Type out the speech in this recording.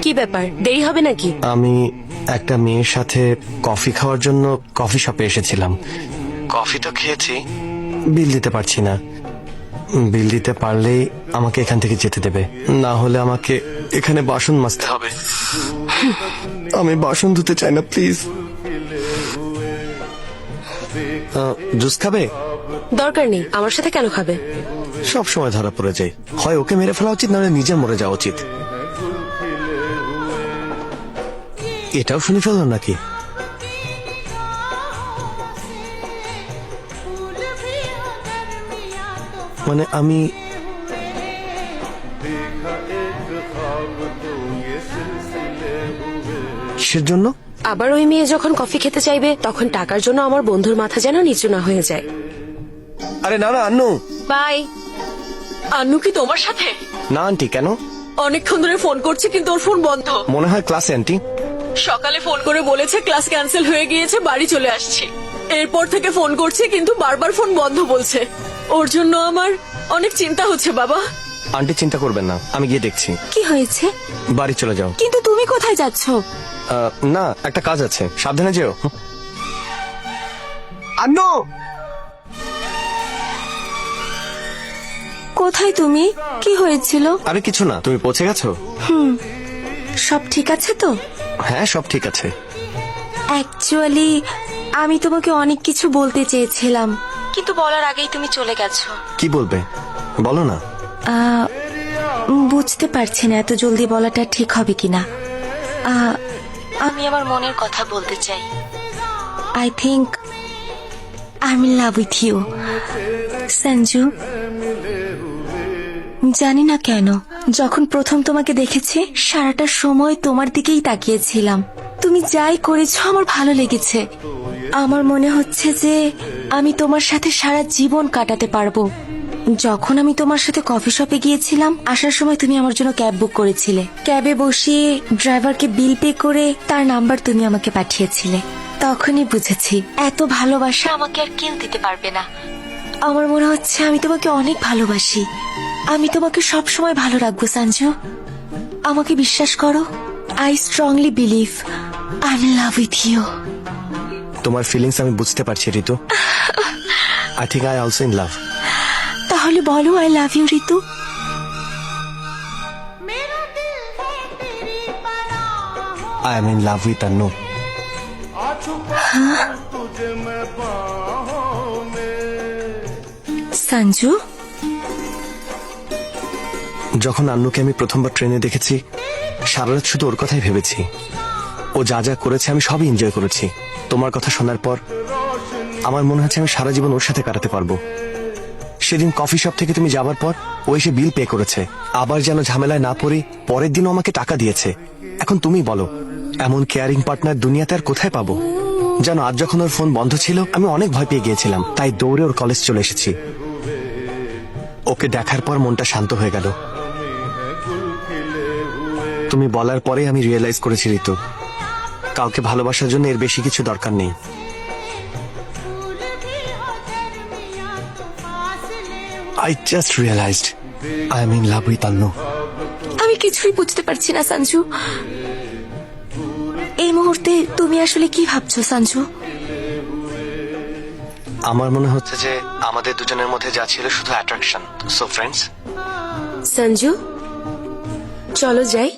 কি ব্যাপার, দেরি হবে নাকি? আমি একটা মেয়ের সাথে কফি খাওয়ার জন্য কফি শপে এসেছিলাম। কফি তো খেয়েছি, বিল দিতে পারছি না। বিল দিতে পারলেই আমাকে এখান থেকে যেতে দেবে, না হলে আমাকে এখানে বাসন মাজতে হবে। আমি বাসন ধুতে চাই না, প্লিজ। জুস খাবে? দরকার নেই, আমার সাথে কেন খাবে? সব সময় ধরা পড়ে যায়, হয় ওকে মেরে ফেলা উচিত, নাহলে নিজে মরে যাওয়া উচিত। এটাও শুনে ফেললো নাকি? মানে আমি কিসের জন্য? আবার ওই মেয়ে যখন কফি খেতে চাইবে তখন টাকার জন্য আমার বন্ধুর মাথা যেন নিচু না হয়ে যায়। আরে না না আন্নু। বাই। আন্নু কি তোমার সাথে? না আন্টি, কেন? অনেকক্ষণ ধরে ফোন করছি কিন্তু ওর ফোন বন্ধ। মনে হয় ক্লাসে আন্টি। সকালে ফোন করে বলেছে ক্লাস ক্যান্সেল হয়ে গিয়েছে, বাড়ি চলে আসছি। এরপর থেকে ফোন করছি কিন্তু বারবার ফোন বন্ধ বলছে। ওর জন্য আমার অনেক চিন্তা হচ্ছে বাবা। আন্টি চিন্তা করবেন না, আমি গিয়ে দেখছি। কি হয়েছে? বাড়ি চলে যাও। কিন্তু তুমি কোথায় যাচ্ছ? না, একটা কাজ আছে, সাবধানে যেও। আন্নু! কোথায় তুমি? কি হয়েছিল? আরে কিছু না, তুমি পৌঁছে গেছো? সব ঠিক আছে তো? হ্যাঁ, সব ঠিক আছে। অ্যাকচুয়ালি আমি তোমাকে অনেক কিছু বলতে চেয়েছিলাম, কিন্তু বলার আগেই তুমি চলে গেছো। কি বলবে বলো না। বুঝতে পারছি না এত জলদি বলাটা ঠিক হবে কিনা। আমি আমার মনের কথা বলতে চাই। I think I am in love with you Sanju. জানি না কেন, যখন প্রথম তোমাকে দেখেছি সারাটা সময় তোমার দিকেই তাকিয়েছিলাম। তুমি যাই করেছো আমার ভালো লেগেছে। আমার মনে হচ্ছে যে আমি তোমার সাথে সারা জীবন কাটাতে পারবো। যখন আমি তোমার সাথে কফি শপে গিয়েছিলাম, আসার সময় তুমি আমার জন্য ক্যাব বুক করেছিলে। ক্যাবে বসিয়ে ড্রাইভারকে বিল পে করে তার নাম্বার তুমি আমাকে পাঠিয়েছিলে। তখনই বুঝেছি এত ভালোবাসা আমাকে আর কেউ দিতে পারবে না। আমার মনে হচ্ছে আমি তোমাকে অনেক ভালোবাসি। আমি তোমাকে সব সময় ভালো রাখবো সঞ্জু, আমাকে বিশ্বাস করো। I strongly believe I am in love with you. তোমার ফিলিংস আমি বুঝতে পারছি Ritu. I think I also in love. তাহলে বলো I love you Ritu. I am in love with Annu. Sanju, যখন আন্নুকে আমি প্রথমবার ট্রেনে দেখেছি, সারা রাত শুধু ওর কথাই ভেবেছি। ও যা যা করেছে আমি সবই এনজয় করেছি। তোমার কথা শোনার পর আমার মনে হচ্ছে আমি সারা জীবন ওর সাথে কাটাতে পারবো। সেদিন কফি শপ থেকে তুমি যাবার পর ও এসে বিল পে করেছে, আবার যেন ঝামেলায় না পড়ে পরের দিনও আমাকে টাকা দিয়েছে। এখন তুমি বলো, এমন কেয়ারিং পার্টনার দুনিয়াতে আর কোথায় পাবো? জানো, আজ যখন ওর ফোন বন্ধ ছিল আমি অনেক ভয় পেয়ে গিয়েছিলাম, তাই দৌড়ে ওর কলেজ চলে এসেছি। ওকে দেখার পর মনটা শান্ত হয়ে গেল। তুমি বলার পরে আমি রিয়েলাইজ করেছি ঋতু, কাউকে ভালোবাসার জন্য এর বেশি কিছু দরকার নেই। I just realized I am in love with Annu. আমি কিছুই বুঝতে পারছি না সঞ্জু। এই মুহূর্তে তুমি আসলে কি ভাবছো সঞ্জু? আমার মনে হচ্ছে যে আমাদের দুজনের মধ্যে যা ছিল শুধু অ্যাট্রাকশন। So friends. সঞ্জু, চলো যাই।